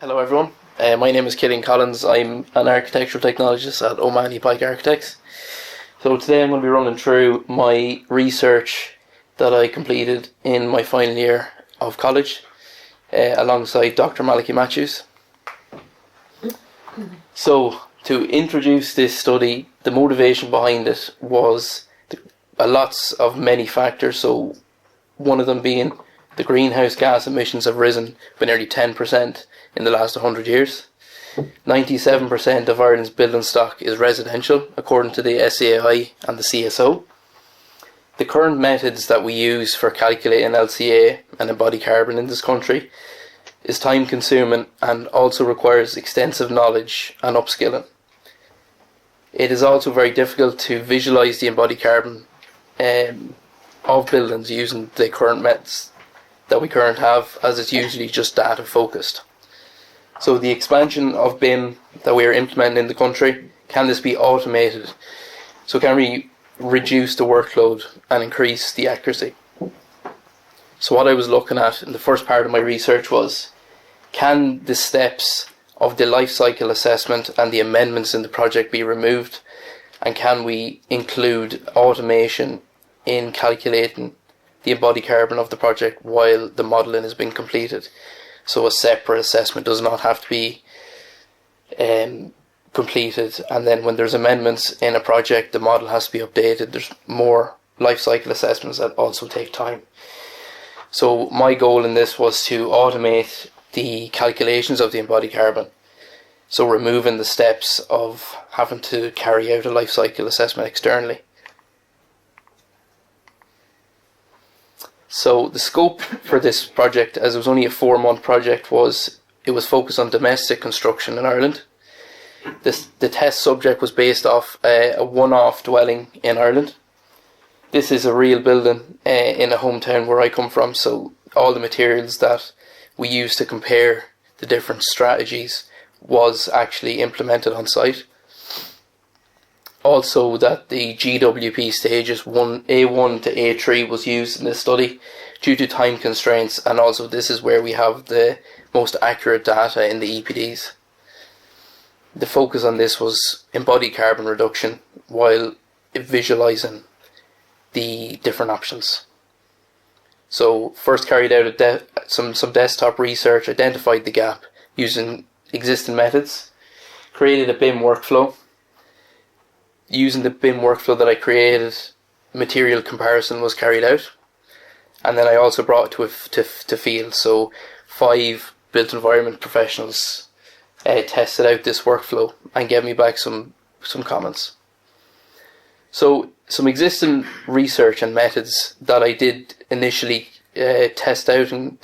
Hello everyone, my name is Killian. I'm an architectural technologist at Mahony, Pike Architects. So today I'm going to be running through my research that I completed in my final year of college alongside Dr. Malachy Matthews. So to introduce this study, the motivation behind it was lots of many factors. So one of them being the greenhouse gas emissions have risen by nearly 10% in the last 100 years. 97% of Ireland's building stock is residential, according to the SAI and the CSO. The current methods that we use for calculating LCA and embodied carbon in this country is time consuming and also requires extensive knowledge and upskilling. It is also very difficult to visualise the embodied carbon of buildings using the current methods that we currently have, as it's usually just data focused. So the expansion of BIM that we are implementing in the country, can this be automated? So can we reduce the workload and increase the accuracy? So what I was looking at in the first part of my research was, can the steps of the life cycle assessment and the amendments in the project be removed? And can we include automation in calculating the embodied carbon of the project while the modelling is being completed? So a separate assessment does not have to be completed, and then when there's amendments in a project, the model has to be updated. There's more life cycle assessments that also take time. So my goal in this was to automate the calculations of the embodied carbon, so removing the steps of having to carry out a life cycle assessment externally. So the scope for this project, as it was only a 4-month project, was focused on domestic construction in Ireland. The test subject was based off a one-off dwelling in Ireland. This is a real building in a hometown where I come from, so all the materials that we used to compare the different strategies was actually implemented on site. Also, that the GWP stages A1 to A3 was used in this study due to time constraints, and also this is where we have the most accurate data in the EPDs. The focus on this was embodied carbon reduction while visualising the different options. So first carried out some desktop research, identified the gap using existing methods, created a BIM workflow. Using the BIM workflow that I created, material comparison was carried out, and then I also brought it to field. So 5 built environment professionals tested out this workflow and gave me back some comments. So some existing research and methods that I did initially test out and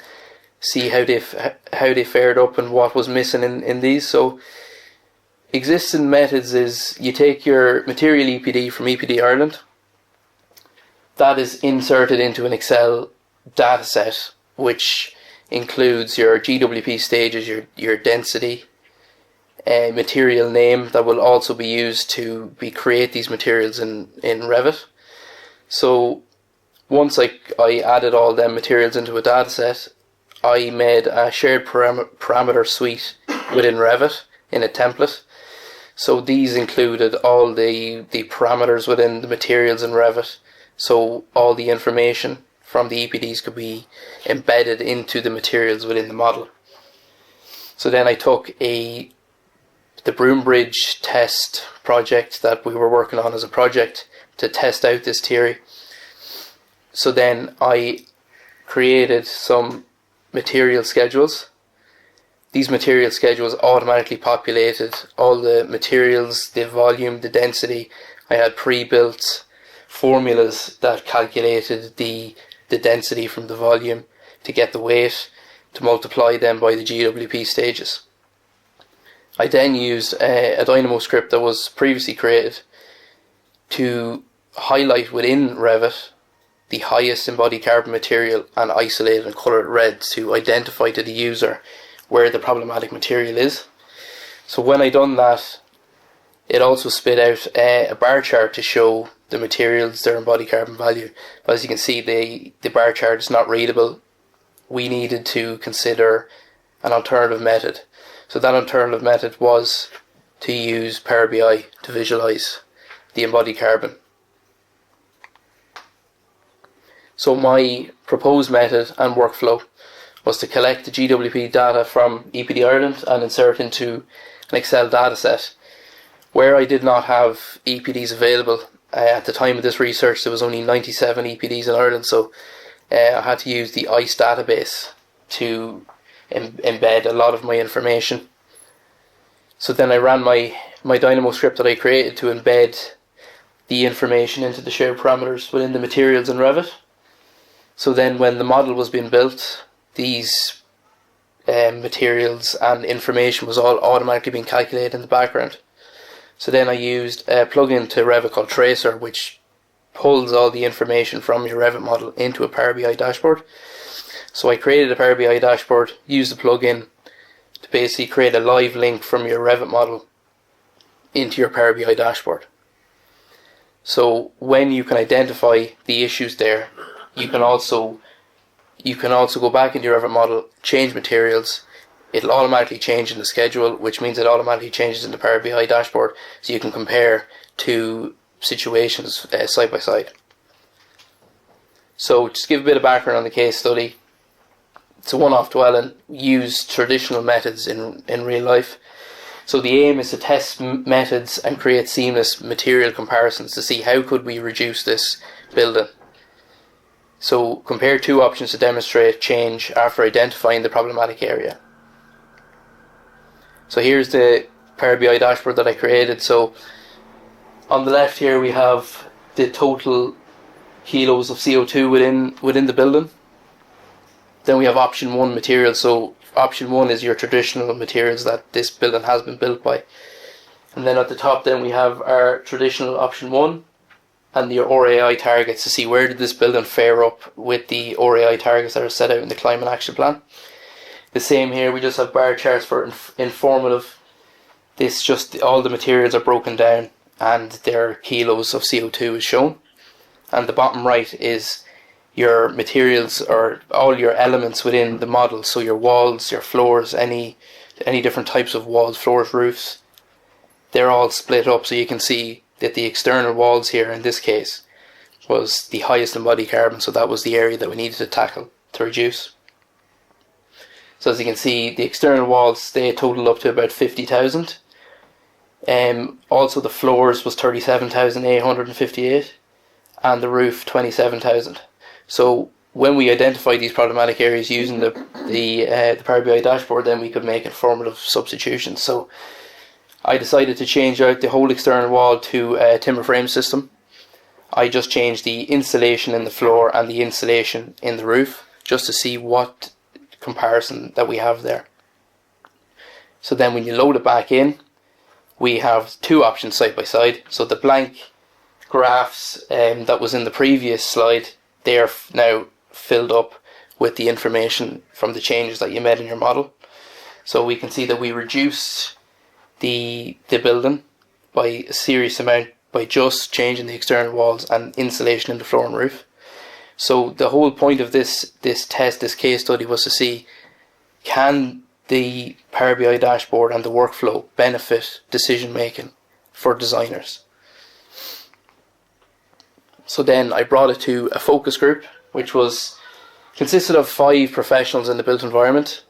see how they fared up and what was missing in these. So existing methods is you take your material EPD from EPD Ireland, that is inserted into an Excel dataset which includes your GWP stages, your density, material name that will also be used to create these materials in Revit. So once I added all them materials into a dataset, I made a shared parameter suite within Revit in a template. So these included all the parameters within the materials in Revit, so all the information from the EPDs could be embedded into the materials within the model. So then I took the Broombridge test project that we were working on as a project to test out this theory. So then I created some material schedules. These material schedules automatically populated all the materials, the volume, the density. I had pre-built formulas that calculated the density from the volume to get the weight, to multiply them by the GWP stages. I then used a Dynamo script that was previously created to highlight within Revit the highest embodied carbon material and isolate and colour it red to identify to the user where the problematic material is. So when I done that, it also spit out a bar chart to show the materials, their embodied carbon value. But as you can see, the bar chart is not readable. We needed to consider an alternative method. So that alternative method was to use Power BI to visualize the embodied carbon. So my proposed method and workflow was to collect the GWP data from EPD Ireland and insert into an Excel dataset. Where I did not have EPDs available, at the time of this research there was only 97 EPDs in Ireland, so I had to use the ICE database to embed a lot of my information. So then I ran my Dynamo script that I created to embed the information into the shared parameters within the materials in Revit. So then when the model was being built, these materials and information was all automatically being calculated in the background. So then I used a plugin to Revit called Tracer, which pulls all the information from your Revit model into a Power BI dashboard. So I created a Power BI dashboard, used the plugin to basically create a live link from your Revit model into your Power BI dashboard. So when you can identify the issues there, you can also go back into your Revit model, change materials. It'll automatically change in the schedule, which means it automatically changes in the Power BI dashboard, so you can compare two situations side by side. So just give a bit of background on the case study. It's a one-off dwelling. We use traditional methods in real life. So the aim is to test methods and create seamless material comparisons to see how could we reduce this building. So compare two options to demonstrate change after identifying the problematic area. So here's the Power BI dashboard that I created. So on the left here we have the total kilos of CO2 within the building. Then we have option 1 materials. So option 1 is your traditional materials that this building has been built by. And then at the top then we have our traditional option 1 and your RAI targets to see where did this building fare up with the RAI targets that are set out in the Climate Action Plan. The same here, we just have bar charts for informative. This just all the materials are broken down and their kilos of CO2 is shown. And the bottom right is your materials or all your elements within the model. So your walls, your floors, any different types of walls, floors, roofs. They're all split up, so you can see that the external walls here in this case was the highest embodied carbon, so that was the area that we needed to tackle to reduce. So as you can see, the external walls, they total up to about 50,000. Also the floors was 37,858 and the roof 27,000. So when we identify these problematic areas using the Power BI dashboard, then we could make informative substitutions. So I decided to change out the whole external wall to a timber frame system. I just changed the insulation in the floor and the insulation in the roof just to see what comparison that we have there. So then when you load it back in, we have two options side by side. So the blank graphs that was in the previous slide, they are now filled up with the information from the changes that you made in your model. So we can see that we reduced the building by a serious amount by just changing the external walls and insulation in the floor and roof. So the whole point of this test, this case study, was to see, can the Power BI dashboard and the workflow benefit decision making for designers? So then I brought it to a focus group, which consisted of 5 professionals in the built environment,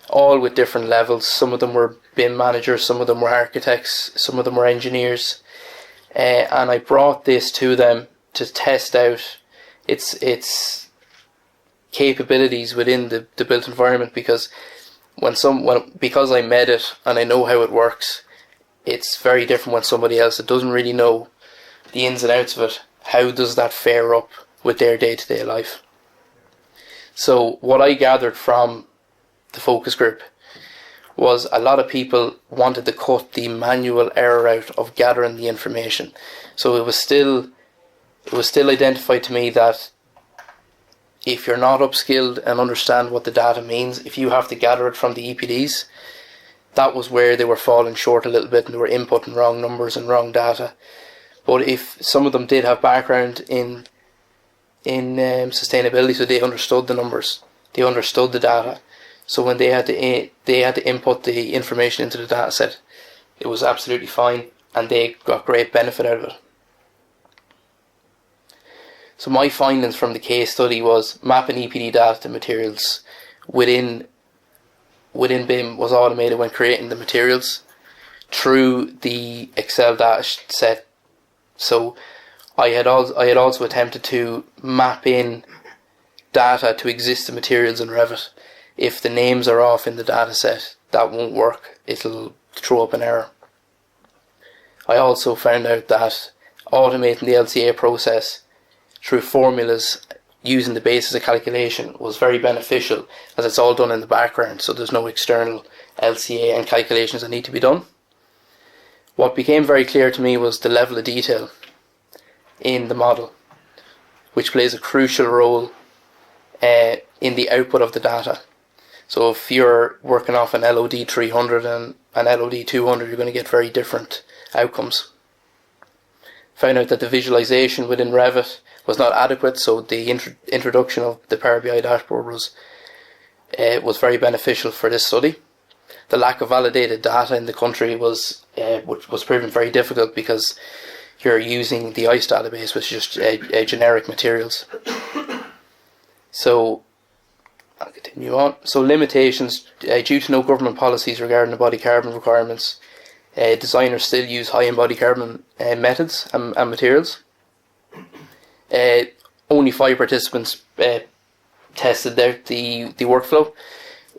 all with different levels. Some of them were BIM managers, some of them were architects, some of them were engineers, and I brought this to them to test out its capabilities within the built environment, because because I made it and I know how it works, it's very different when somebody else that doesn't really know the ins and outs of it, how does that fare up with their day-to-day life. So what I gathered from the focus group was a lot of people wanted to cut the manual error out of gathering the information. So it was still identified to me that if you're not upskilled and understand what the data means, if you have to gather it from the EPDs, that was where they were falling short a little bit and they were inputting wrong numbers and wrong data. But if some of them did have background in sustainability, so they understood the numbers, they understood the data, So when they had to input the information into the data set, it was absolutely fine, and they got great benefit out of it. So my findings from the case study was mapping EPD data to materials within BIM was automated when creating the materials through the Excel data set. So I had also attempted to map in data to existing materials in Revit. If the names are off in the data set, that won't work. It'll throw up an error. I also found out that automating the LCA process through formulas using the basis of calculation was very beneficial, as it's all done in the background, so there's no external LCA and calculations that need to be done. What became very clear to me was the level of detail in the model, which plays a crucial role in the output of the data. So if you're working off an LOD 300 and an LOD 200, you're going to get very different outcomes. Found out that the visualization within Revit was not adequate, so the introduction of the Power BI dashboard was very beneficial for this study. The lack of validated data in the country was proven very difficult because you're using the ICE database, which is just generic materials. So I'll continue on. So limitations due to no government policies regarding embodied carbon requirements. Designers still use high embodied carbon methods and materials. Only 5 participants tested out the workflow.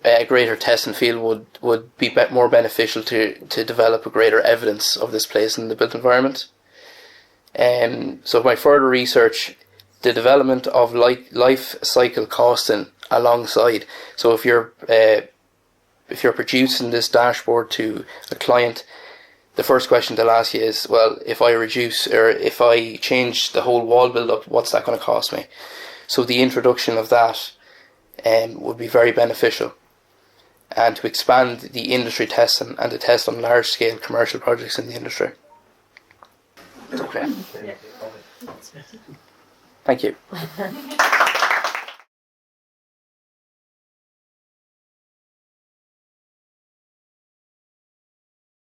A greater testing field would be more beneficial to develop a greater evidence of this place in the built environment. So my further research, the development of life cycle costing alongside. So if you're producing this dashboard to a client, the first question they'll ask you is, well, if I reduce or if I change the whole wall build-up, what's that going to cost me? So the introduction of that would be very beneficial, and to expand the industry testing and to test on large-scale commercial projects in the industry. Okay. Thank you.